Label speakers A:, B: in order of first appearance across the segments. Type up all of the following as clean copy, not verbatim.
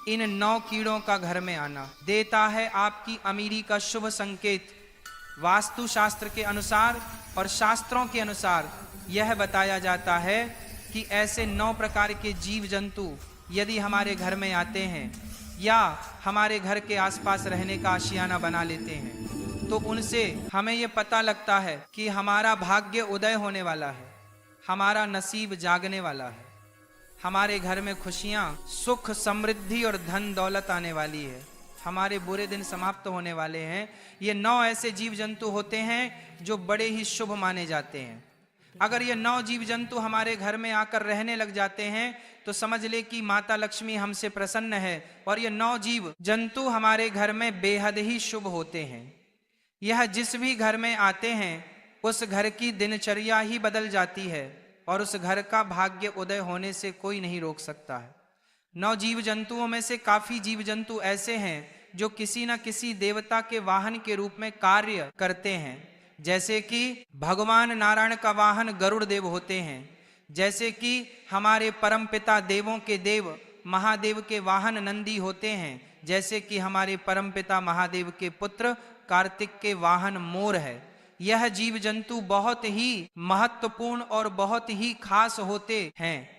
A: इन 9 कीड़ों का घर में आना देता है आपकी अमीरी का शुभ संकेत। वास्तु शास्त्र के अनुसार और शास्त्रों के अनुसार यह बताया जाता है कि ऐसे 9 प्रकार के जीव जंतु यदि हमारे घर में आते हैं या हमारे घर के आसपास रहने का आशियाना बना लेते हैं तो उनसे हमें यह पता लगता है कि हमारा भाग्य उदय होने वाला है, हमारा नसीब जागने वाला है, हमारे घर में खुशियां, सुख, समृद्धि और धन दौलत आने वाली है, हमारे बुरे दिन समाप्त होने वाले हैं। ये 9 ऐसे जीव जंतु होते हैं जो बड़े ही शुभ माने जाते हैं। अगर ये 9 जीव जंतु हमारे घर में आकर रहने लग जाते हैं तो समझ ले कि माता लक्ष्मी हमसे प्रसन्न है और ये 9 जीव जंतु हमारे घर में बेहद ही शुभ होते हैं। यह जिस भी घर में आते हैं उस घर की दिनचर्या ही बदल जाती है और उस घर का भाग्य उदय होने से कोई नहीं रोक सकता है। 9 जीव जंतुओं में से काफी जीव जंतु ऐसे हैं जो किसी न किसी देवता के वाहन के रूप में कार्य करते हैं। जैसे कि भगवान नारायण का वाहन गरुड़ देव होते हैं, जैसे कि हमारे परम पिता देवों के देव महादेव के वाहन नंदी होते हैं, जैसे कि हमारे परम पिता महादेव के पुत्र कार्तिक के वाहन मोर है। यह जीव जंतु बहुत ही महत्वपूर्ण और बहुत ही खास होते हैं।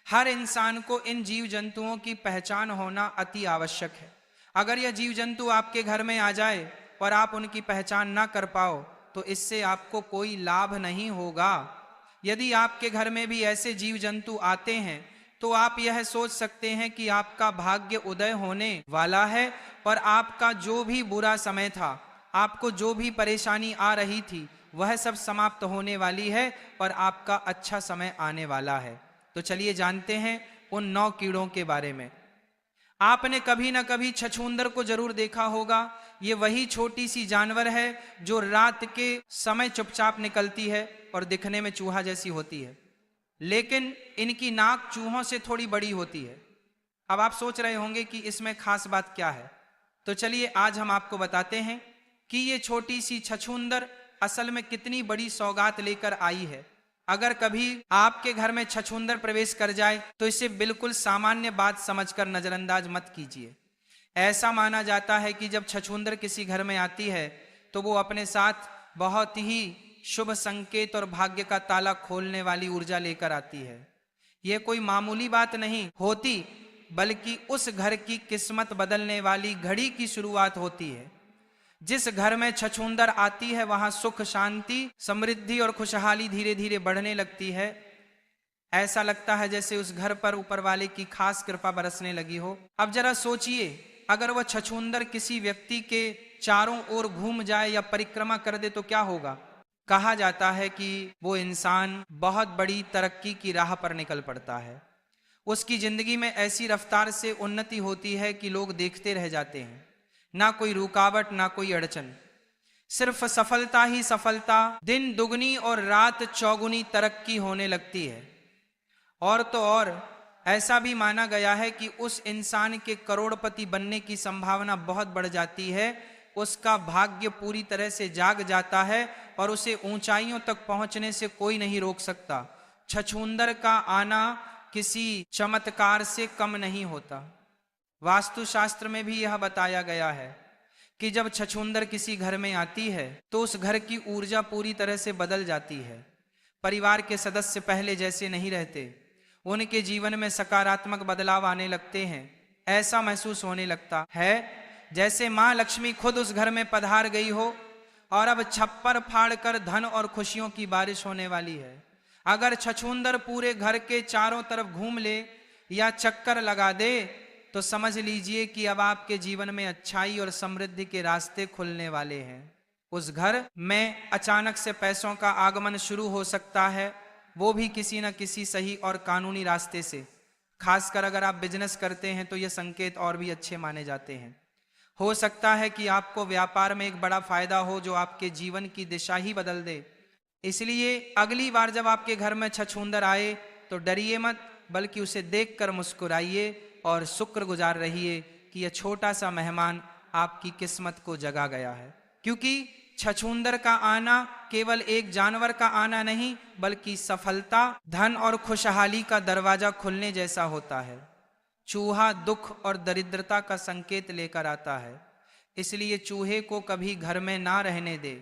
A: हर इंसान को इन जीव जंतुओं की पहचान होना अति आवश्यक है। अगर यह जीव जंतु आपके घर में आ जाए और आप उनकी पहचान ना कर पाओ तो इससे आपको कोई लाभ नहीं होगा। यदि आपके घर में भी ऐसे जीव जंतु आते हैं तो आप यह सोच सकते हैं कि आपका भाग्य उदय होने वाला है और आपका जो भी बुरा समय था, आपको जो भी परेशानी आ रही थी, वह सब समाप्त होने वाली है और आपका अच्छा समय आने वाला है। तो चलिए जानते हैं उन 9 कीड़ों के बारे में। आपने कभी ना कभी छछूंदर को जरूर देखा होगा। ये वही छोटी सी जानवर है जो रात के समय चुपचाप निकलती है और दिखने में चूहा जैसी होती है, लेकिन इनकी नाक चूहों से थोड़ी बड़ी होती है। अब आप सोच रहे होंगे कि इसमें खास बात क्या है, तो चलिए आज हम आपको बताते हैं कि ये छोटी सी छछूंदर असल में कितनी बड़ी सौगात लेकर आई है। अगर कभी आपके घर में छछूंदर प्रवेश कर जाए तो इसे बिल्कुल सामान्य बात समझकर नजरअंदाज मत कीजिए। ऐसा माना जाता है कि जब छछूंदर किसी घर में आती है तो वो अपने साथ बहुत ही शुभ संकेत और भाग्य का ताला खोलने वाली ऊर्जा लेकर आती है। यह कोई मामूली बात नहीं होती, बल्कि उस घर की किस्मत बदलने वाली घड़ी की शुरुआत होती है। जिस घर में छछूंदर आती है वहां सुख, शांति, समृद्धि और खुशहाली धीरे धीरे बढ़ने लगती है। ऐसा लगता है जैसे उस घर पर ऊपर वाले की खास कृपा बरसने लगी हो। अब जरा सोचिए, अगर वह छछूंदर किसी व्यक्ति के चारों ओर घूम जाए या परिक्रमा कर दे तो क्या होगा? कहा जाता है कि वो इंसान बहुत बड़ी तरक्की की राह पर निकल पड़ता है। उसकी जिंदगी में ऐसी रफ्तार से उन्नति होती है कि लोग देखते रह जाते हैं। ना कोई रुकावट, ना कोई अड़चन, सिर्फ सफलता ही सफलता। दिन दुगनी और रात चौगुनी तरक्की होने लगती है। और तो और ऐसा भी माना गया है कि उस इंसान के करोड़पति बनने की संभावना बहुत बढ़ जाती है। उसका भाग्य पूरी तरह से जाग जाता है और उसे ऊंचाइयों तक पहुंचने से कोई नहीं रोक सकता। छछूंदर का आना किसी चमत्कार से कम नहीं होता। वास्तुशास्त्र में भी यह बताया गया है कि जब छछूंदर किसी घर में आती है तो उस घर की ऊर्जा पूरी तरह से बदल जाती है। परिवार के सदस्य पहले जैसे नहीं रहते, उनके जीवन में सकारात्मक बदलाव आने लगते हैं। ऐसा महसूस होने लगता है जैसे माँ लक्ष्मी खुद उस घर में पधार गई हो और अब छप्पर फाड़कर धन और खुशियों की बारिश होने वाली है। अगर छछूंदर पूरे घर के चारों तरफ घूम ले या चक्कर लगा दे तो समझ लीजिए कि अब आपके जीवन में अच्छाई और समृद्धि के रास्ते खुलने वाले हैं। उस घर में अचानक से पैसों का आगमन शुरू हो सकता है, वो भी किसी न किसी सही और कानूनी रास्ते से। खासकर अगर आप बिजनेस करते हैं तो ये संकेत और भी अच्छे माने जाते हैं। हो सकता है कि आपको व्यापार में एक बड़ा फायदा हो जो आपके जीवन की दिशा ही बदल दे। इसलिए अगली बार जब आपके घर में छछूंदर आए तो डरिए मत, बल्कि उसे देखकर मुस्कुराइए और शुक्रगुजार रहिए कि यह छोटा सा मेहमान आपकी किस्मत को जगा गया है। क्योंकि छछूंदर का आना केवल एक जानवर का आना नहीं, बल्कि सफलता, धन और खुशहाली का दरवाजा खुलने जैसा होता है। चूहा दुख और दरिद्रता का संकेत लेकर आता है, इसलिए चूहे को कभी घर में ना रहने दे।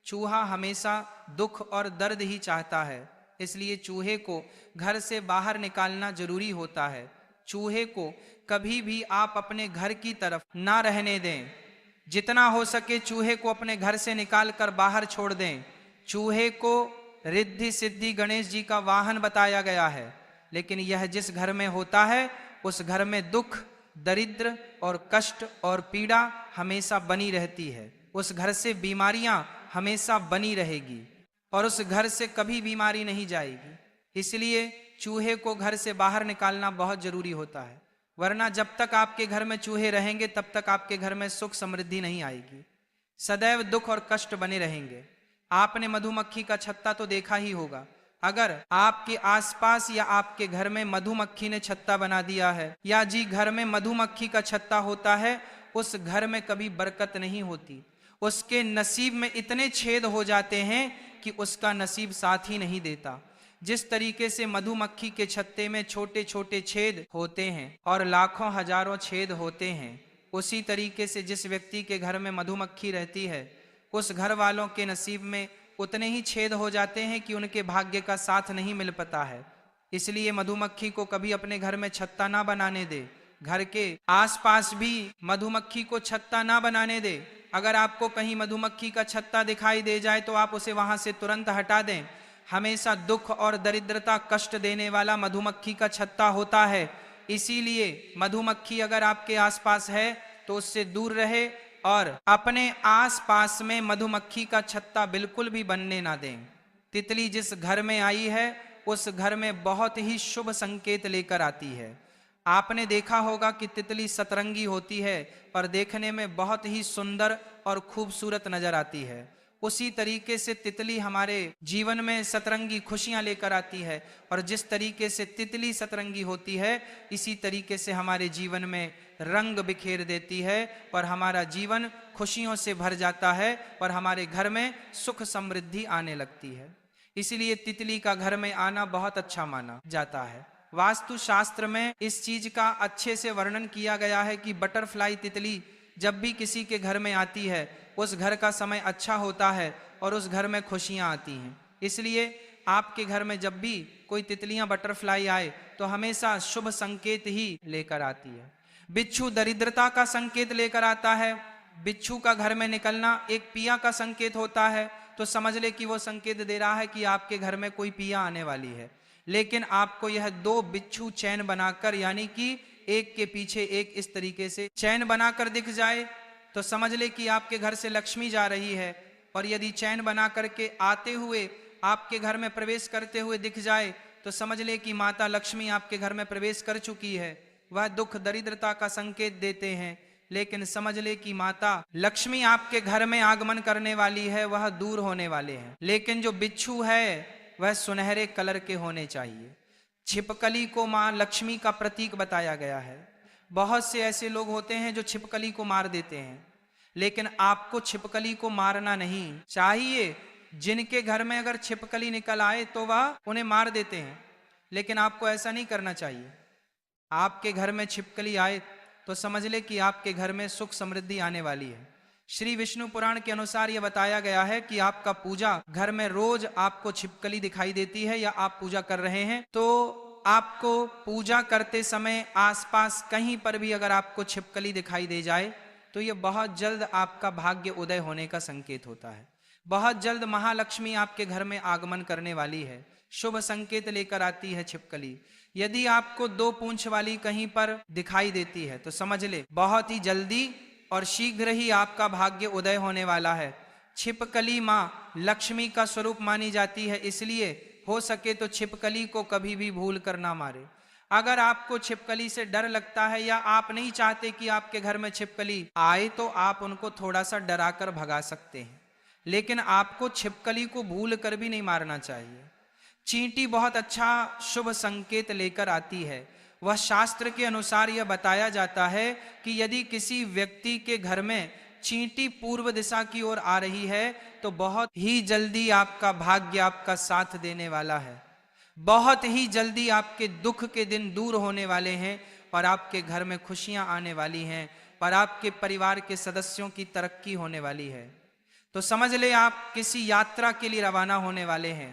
A: चूहा हमेशा दुख और दर्द ही चाहता है, इसलिए चूहे को घर से बाहर निकालना जरूरी होता है। चूहे को कभी भी आप अपने घर की तरफ ना रहने दें। जितना हो सके चूहे को अपने घर से निकाल कर बाहर छोड़ दें। चूहे को रिद्धि सिद्धि गणेश जी का वाहन बताया गया है, लेकिन यह जिस घर में होता है उस घर में दुख, दरिद्र और कष्ट और पीड़ा हमेशा बनी रहती है। उस घर से बीमारियां हमेशा बनी रहेगी और उस घर से कभी बीमारी नहीं जाएगी। इसलिए चूहे को घर से बाहर निकालना बहुत जरूरी होता है, वरना जब तक आपके घर में चूहे रहेंगे तब तक आपके घर में सुख समृद्धि नहीं आएगी। सदैव दुख और कष्ट बने रहेंगे। आपने मधुमक्खी का छत्ता तो देखा ही होगा। अगर आपके आसपास या आपके घर में मधुमक्खी ने छत्ता बना दिया है, या जी घर में मधुमक्खी का छत्ता होता है, उस घर में कभी बरकत नहीं होती। उसके नसीब में इतने छेद हो जाते हैं कि उसका नसीब साथ ही नहीं देता। जिस तरीके से मधुमक्खी के छत्ते में छोटे छोटे छेद होते हैं और लाखों हजारों छेद होते हैं, उसी तरीके से जिस व्यक्ति के घर में मधुमक्खी रहती है उस घर वालों के नसीब में उतने ही छेद हो जाते हैं कि उनके भाग्य का साथ नहीं मिल पाता है। इसलिए मधुमक्खी को कभी अपने घर में छत्ता ना बनाने दे। घर के आसपास भी मधुमक्खी को छत्ता ना बनाने दे। अगर आपको कहीं मधुमक्खी का छत्ता दिखाई दे जाए तो आप उसे वहां से तुरंत हटा दें। हमेशा दुख और दरिद्रता कष्ट देने वाला मधुमक्खी का छत्ता होता है। इसीलिए मधुमक्खी अगर आपके आसपास है तो उससे दूर रहे और अपने आसपास में मधुमक्खी का छत्ता बिल्कुल भी बनने ना दें। तितली जिस घर में आई है उस घर में बहुत ही शुभ संकेत लेकर आती है। आपने देखा होगा कि तितली सतरंगी होती है और देखने में बहुत ही सुंदर और खूबसूरत नजर आती है। उसी तरीके से तितली हमारे जीवन में सतरंगी खुशियां लेकर आती है, और जिस तरीके से तितली सतरंगी होती है इसी तरीके से हमारे जीवन में रंग बिखेर देती है और हमारा जीवन खुशियों से भर जाता है और हमारे घर में सुख समृद्धि आने लगती है। इसीलिए तितली का घर में आना बहुत अच्छा माना जाता है। वास्तु शास्त्र में इस चीज का अच्छे से वर्णन किया गया है कि बटरफ्लाई तितली जब भी किसी के घर में आती है उस घर का समय अच्छा होता है और उस घर में खुशियां आती हैं। इसलिए आपके घर में जब भी कोई तितलियां बटरफ्लाई आए तो हमेशा शुभ संकेत ही लेकर आती है। बिच्छू दरिद्रता का संकेत लेकर आता है। बिच्छू का घर में निकलना एक पिया का संकेत होता है, तो समझ ले कि वो संकेत दे रहा है कि आपके घर में कोई पिया आने वाली है। लेकिन आपको यह 2 बिच्छू चैन बनाकर, यानी कि एक के पीछे एक इस तरीके से चैन बनाकर दिख जाए तो समझ ले कि आपके घर से लक्ष्मी जा रही है। और यदि चैन बना करके आते हुए आपके घर में प्रवेश करते हुए दिख जाए तो समझ ले कि माता लक्ष्मी आपके घर में प्रवेश कर चुकी है। वह दुख दरिद्रता का संकेत देते हैं, लेकिन समझ ले कि माता लक्ष्मी आपके घर में आगमन करने वाली है, वह दूर होने वाले हैं। लेकिन जो बिच्छू है वह सुनहरे कलर के होने चाहिए। छिपकली को मां लक्ष्मी का प्रतीक बताया गया है। बहुत से ऐसे लोग होते हैं जो छिपकली को मार देते हैं, लेकिन आपको छिपकली को मारना नहीं चाहिए। जिनके घर में अगर छिपकली निकल आए तो वह उन्हें मार देते हैं, लेकिन आपको ऐसा नहीं करना चाहिए। आपके घर में छिपकली आए तो समझ ले कि आपके घर में सुख समृद्धि आने वाली है। श्री विष्णु पुराण के अनुसार यह बताया गया है कि आपका पूजा घर में रोज आपको छिपकली दिखाई देती है या आप पूजा कर रहे हैं तो आपको पूजा करते समय आसपास कहीं पर भी अगर आपको छिपकली दिखाई दे जाए तो यह बहुत जल्द आपका भाग्य उदय होने का संकेत होता है। बहुत जल्द महालक्ष्मी आपके घर में आगमन करने वाली है। शुभ संकेत लेकर आती है छिपकली। यदि आपको 2 पूंछ वाली कहीं पर दिखाई देती है तो समझ ले बहुत ही जल्दी और शीघ्र ही आपका भाग्य उदय होने वाला है। छिपकली माँ लक्ष्मी का स्वरूप मानी जाती है, इसलिए हो सके तो छिपकली को कभी भी भूल कर ना मारे। अगर आपको छिपकली से डर लगता है या आप नहीं चाहते कि आपके घर में छिपकली आए तो आप उनको थोड़ा सा डरा कर भगा सकते हैं, लेकिन आपको छिपकली को भूल कर भी नहीं मारना चाहिए। चींटी बहुत अच्छा शुभ संकेत लेकर आती है। वह शास्त्र के अनुसार यह बताया जाता है कि यदि किसी व्यक्ति के घर में चींटी पूर्व दिशा की ओर आ रही है तो बहुत ही जल्दी आपका भाग्य आपका साथ देने वाला है। बहुत ही जल्दी आपके दुख के दिन दूर होने वाले हैं और आपके घर में खुशियां आने वाली हैं और आपके परिवार के सदस्यों की तरक्की होने वाली है। तो समझ ले आप किसी यात्रा के लिए रवाना होने वाले हैं।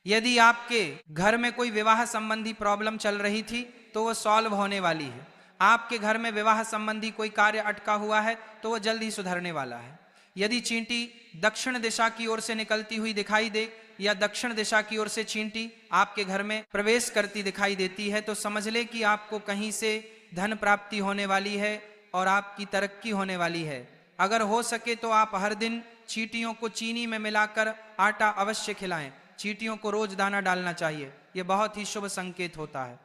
A: यदि आपके घर में कोई विवाह संबंधी प्रॉब्लम चल रही थी तो वो सॉल्व होने वाली है। आपके घर में विवाह संबंधी कोई कार्य अटका हुआ है तो वो जल्द ही सुधरने वाला है। यदि चींटी दक्षिण दिशा की ओर से निकलती हुई दिखाई दे या दक्षिण दिशा की ओर से चींटी आपके घर में प्रवेश करती दिखाई देती है तो समझ ले कि आपको कहीं से धन प्राप्ति होने वाली है और आपकी तरक्की होने वाली है। अगर हो सके तो आप हर दिन चींटियों को चीनी में मिलाकर आटा अवश्य खिलाएं। चींटियों को रोज दाना डालना चाहिए, यह बहुत ही शुभ संकेत होता है।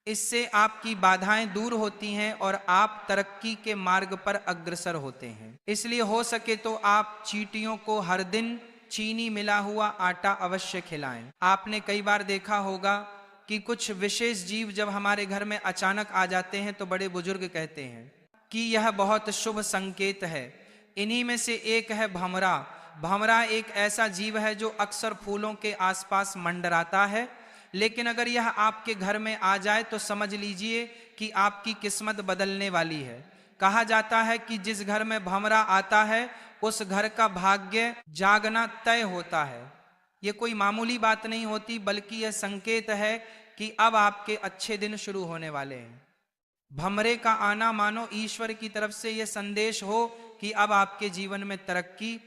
A: इससे आपकी बाधाएं दूर होती हैं और आप तरक्की के मार्ग पर अग्रसर होते हैं। इसलिए हो सके तो आप चींटियों को हर दिन चीनी मिला हुआ आटा अवश्य खिलाएं। आपने कई बार देखा होगा कि कुछ विशेष जीव जब हमारे घर में अचानक आ जाते हैं तो बड़े बुजुर्ग कहते हैं कि यह बहुत शुभ संकेत है। इन्हीं में से एक है भंवरा। भंवरा एक ऐसा जीव है जो अक्सर फूलों के आसपास मंडराता है, लेकिन अगर यह आपके घर में आ जाए तो समझ लीजिए कि आपकी किस्मत बदलने वाली है। कहा जाता है कि जिस घर में भंवरा आता है उस घर का भाग्य जागना तय होता है। यह कोई मामूली बात नहीं होती, बल्कि यह संकेत है कि अब आपके अच्छे दिन शुरू होने वाले हैं। भंवरे का आना मानो ईश्वर की तरफ से यह संदेश हो कि अब आपके जीवन में तरक्की,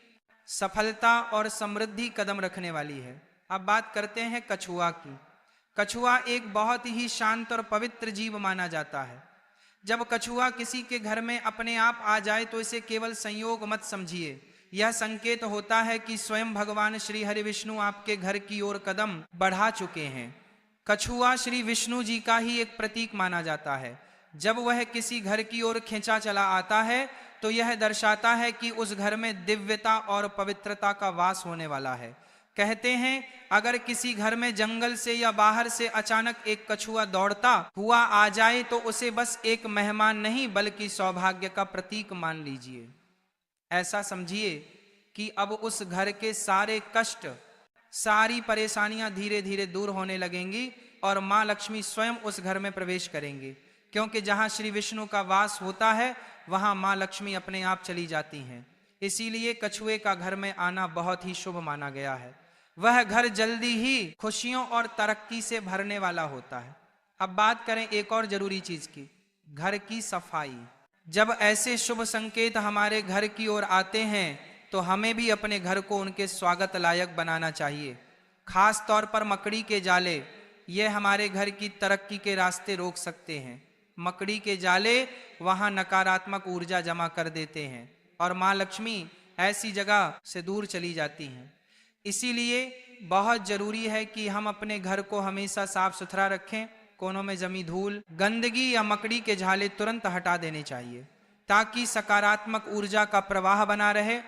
A: सफलता और समृद्धि कदम रखने वाली है। अब बात करते हैं कछुआ की। कछुआ एक बहुत ही शांत और पवित्र जीव माना जाता है। जब कछुआ किसी के घर में अपने आप आ जाए तो इसे केवल संयोग मत समझिए, यह संकेत होता है कि स्वयं भगवान श्री हरि विष्णु आपके घर की ओर कदम बढ़ा चुके हैं। कछुआ श्री विष्णु जी का ही एक प्रतीक माना जाता है। जब वह किसी घर की ओर खींचा चला आता है तो यह दर्शाता है कि उस घर में दिव्यता और पवित्रता का वास होने वाला है। कहते हैं अगर किसी घर में जंगल से या बाहर से अचानक एक कछुआ दौड़ता हुआ आ जाए तो उसे बस एक मेहमान नहीं बल्कि सौभाग्य का प्रतीक मान लीजिए। ऐसा समझिए कि अब उस घर के सारे कष्ट, सारी परेशानियां धीरे धीरे दूर होने लगेंगी और मां लक्ष्मी स्वयं उस घर में प्रवेश करेंगी, क्योंकि जहां श्री विष्णु का वास होता है वहां मां लक्ष्मी अपने आप चली जाती हैं। इसीलिए कछुए का घर में आना बहुत ही शुभ माना गया है। वह घर जल्दी ही खुशियों और तरक्की से भरने वाला होता है। अब बात करें एक और जरूरी चीज की, घर की सफाई। जब ऐसे शुभ संकेत हमारे घर की ओर आते हैं तो हमें भी अपने घर को उनके स्वागत लायक बनाना चाहिए। खास तौर पर मकड़ी के जाले, ये हमारे घर की तरक्की के रास्ते रोक सकते हैं। मकड़ी के जाले वहां नकारात्मक ऊर्जा जमा कर देते हैं और मां लक्ष्मी ऐसी जगह से दूर चली जाती हैं। इसीलिए बहुत जरूरी है कि हम अपने घर को हमेशा साफ सुथरा रखें। कोनों में जमी धूल, गंदगी या मकड़ी के झाले तुरंत हटा देने चाहिए ताकि सकारात्मक ऊर्जा का प्रवाह बना रहे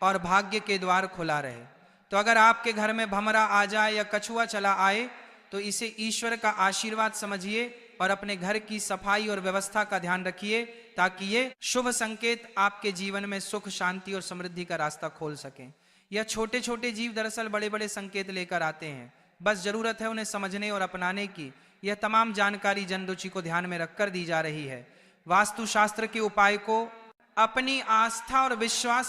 A: और भाग्य के द्वार खुला रहे। तो अगर आपके घर में भंवरा आ जाए या कछुआ चला आए तो इसे ईश्वर का आशीर्वाद समझिए और अपने घर की सफाई और व्यवस्था का ध्यान रखिए ताकि ये शुभ संकेत आपके जीवन में सुख, शांति और समृद्धि का रास्ता खोल सकें। यह छोटे छोटे जीव दरअसल बड़े बड़े संकेत लेकर आते हैं, बस जरूरत है उन्हें समझने और अपनाने की। यह तमाम जानकारी जन रुचि को ध्यान में रखकर दी जा रही है। वास्तु शास्त्र के उपाय को अपनी आस्था और विश्वास